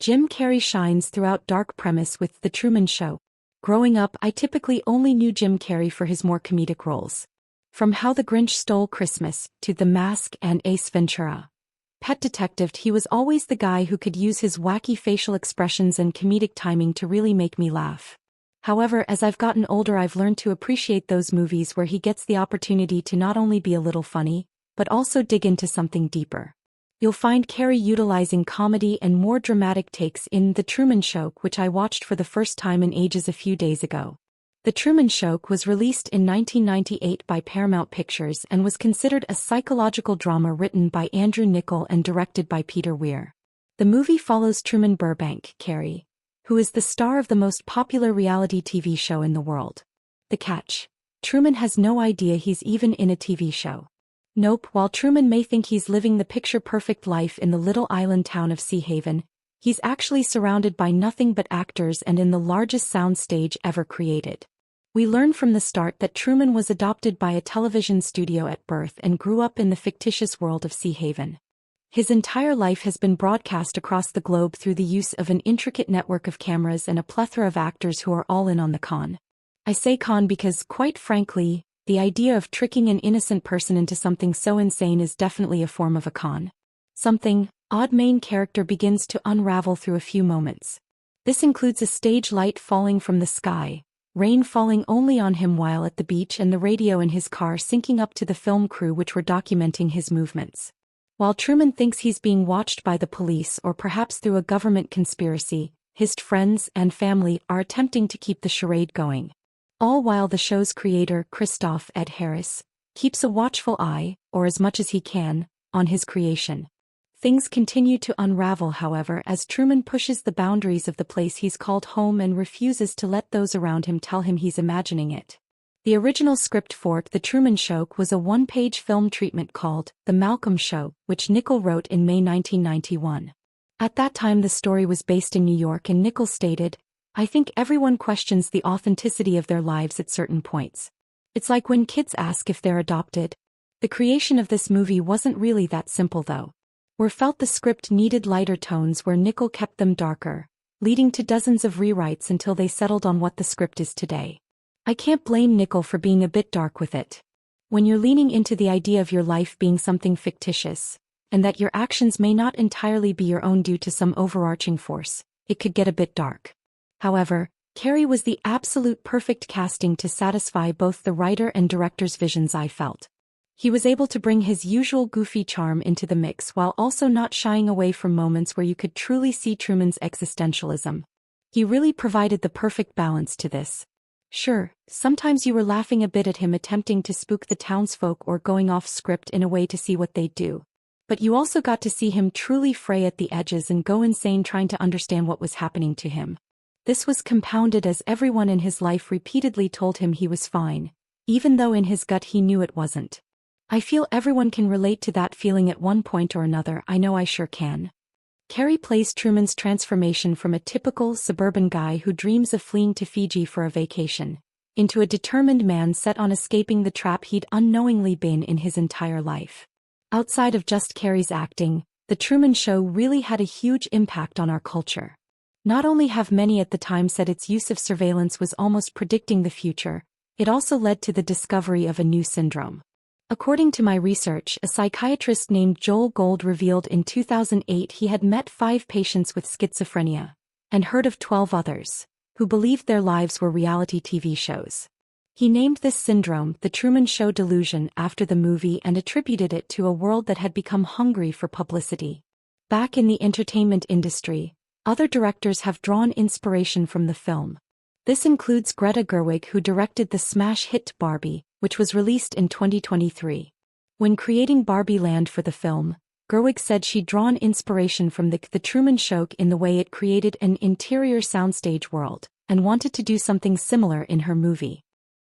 Jim Carrey shines throughout dark premise with The Truman Show. Growing up, I typically only knew Jim Carrey for his more comedic roles. From How the Grinch Stole Christmas to The Mask and Ace Ventura. Pet Detective, he was always the guy who could use his wacky facial expressions and comedic timing to really make me laugh. However, as I've gotten older, I've learned to appreciate those movies where he gets the opportunity to not only be a little funny, but also dig into something deeper. You'll find Carrey utilizing comedy and more dramatic takes in The Truman Show, which I watched for the first time in ages a few days ago. The Truman Show was released in 1998 by Paramount Pictures and was considered a psychological drama written by Andrew Niccol and directed by Peter Weir. The movie follows Truman Burbank, Carrey, who is the star of the most popular reality TV show in the world. The catch: Truman has no idea he's even in a TV show. Nope, while Truman may think he's living the picture-perfect life in the little island town of Sea Haven, he's actually surrounded by nothing but actors and in the largest sound stage ever created. We learn from the start that Truman was adopted by a television studio at birth and grew up in the fictitious world of Sea Haven. His entire life has been broadcast across the globe through the use of an intricate network of cameras and a plethora of actors who are all in on the con. I say con because, quite frankly, the idea of tricking an innocent person into something so insane is definitely a form of a con. Something odd main character begins to unravel through a few moments. This includes a stage light falling from the sky, rain falling only on him while at the beach, and the radio in his car syncing up to the film crew which were documenting his movements. While Truman thinks he's being watched by the police or perhaps through a government conspiracy, his friends and family are attempting to keep the charade going. All while the show's creator, Christoph Ed Harris, keeps a watchful eye, or as much as he can, on his creation. Things continue to unravel, however, as Truman pushes the boundaries of the place he's called home and refuses to let those around him tell him he's imagining it. The original script for The Truman Show was a one-page film treatment called The Malcolm Show, which Niccol wrote in May 1991. At that time the story was based in New York, and Niccol stated, "I think everyone questions the authenticity of their lives at certain points. It's like when kids ask if they're adopted." The creation of this movie wasn't really that simple though. We felt the script needed lighter tones where Niccol kept them darker, leading to dozens of rewrites until they settled on what the script is today. I can't blame Niccol for being a bit dark with it. When you're leaning into the idea of your life being something fictitious, and that your actions may not entirely be your own due to some overarching force, it could get a bit dark. However, Carrey was the absolute perfect casting to satisfy both the writer and director's visions, I felt. He was able to bring his usual goofy charm into the mix while also not shying away from moments where you could truly see Truman's existentialism. He really provided the perfect balance to this. Sure, sometimes you were laughing a bit at him attempting to spook the townsfolk or going off script in a way to see what they'd do. But you also got to see him truly fray at the edges and go insane trying to understand what was happening to him. This was compounded as everyone in his life repeatedly told him he was fine, even though in his gut he knew it wasn't. I feel everyone can relate to that feeling at one point or another. I know I sure can. Carrey plays Truman's transformation from a typical suburban guy who dreams of fleeing to Fiji for a vacation, into a determined man set on escaping the trap he'd unknowingly been in his entire life. Outside of just Carrey's acting, The Truman Show really had a huge impact on our culture. Not only have many at the time said its use of surveillance was almost predicting the future, it also led to the discovery of a new syndrome. According to my research, a psychiatrist named Joel Gold revealed in 2008 he had met 5 patients with schizophrenia, and heard of 12 others, who believed their lives were reality TV shows. He named this syndrome the Truman Show delusion after the movie and attributed it to a world that had become hungry for publicity. Back in the entertainment industry, other directors have drawn inspiration from the film. This includes Greta Gerwig, who directed the smash hit Barbie, which was released in 2023. When creating Barbie Land for the film, Gerwig said she'd drawn inspiration from the Truman Show in the way it created an interior soundstage world, and wanted to do something similar in her movie.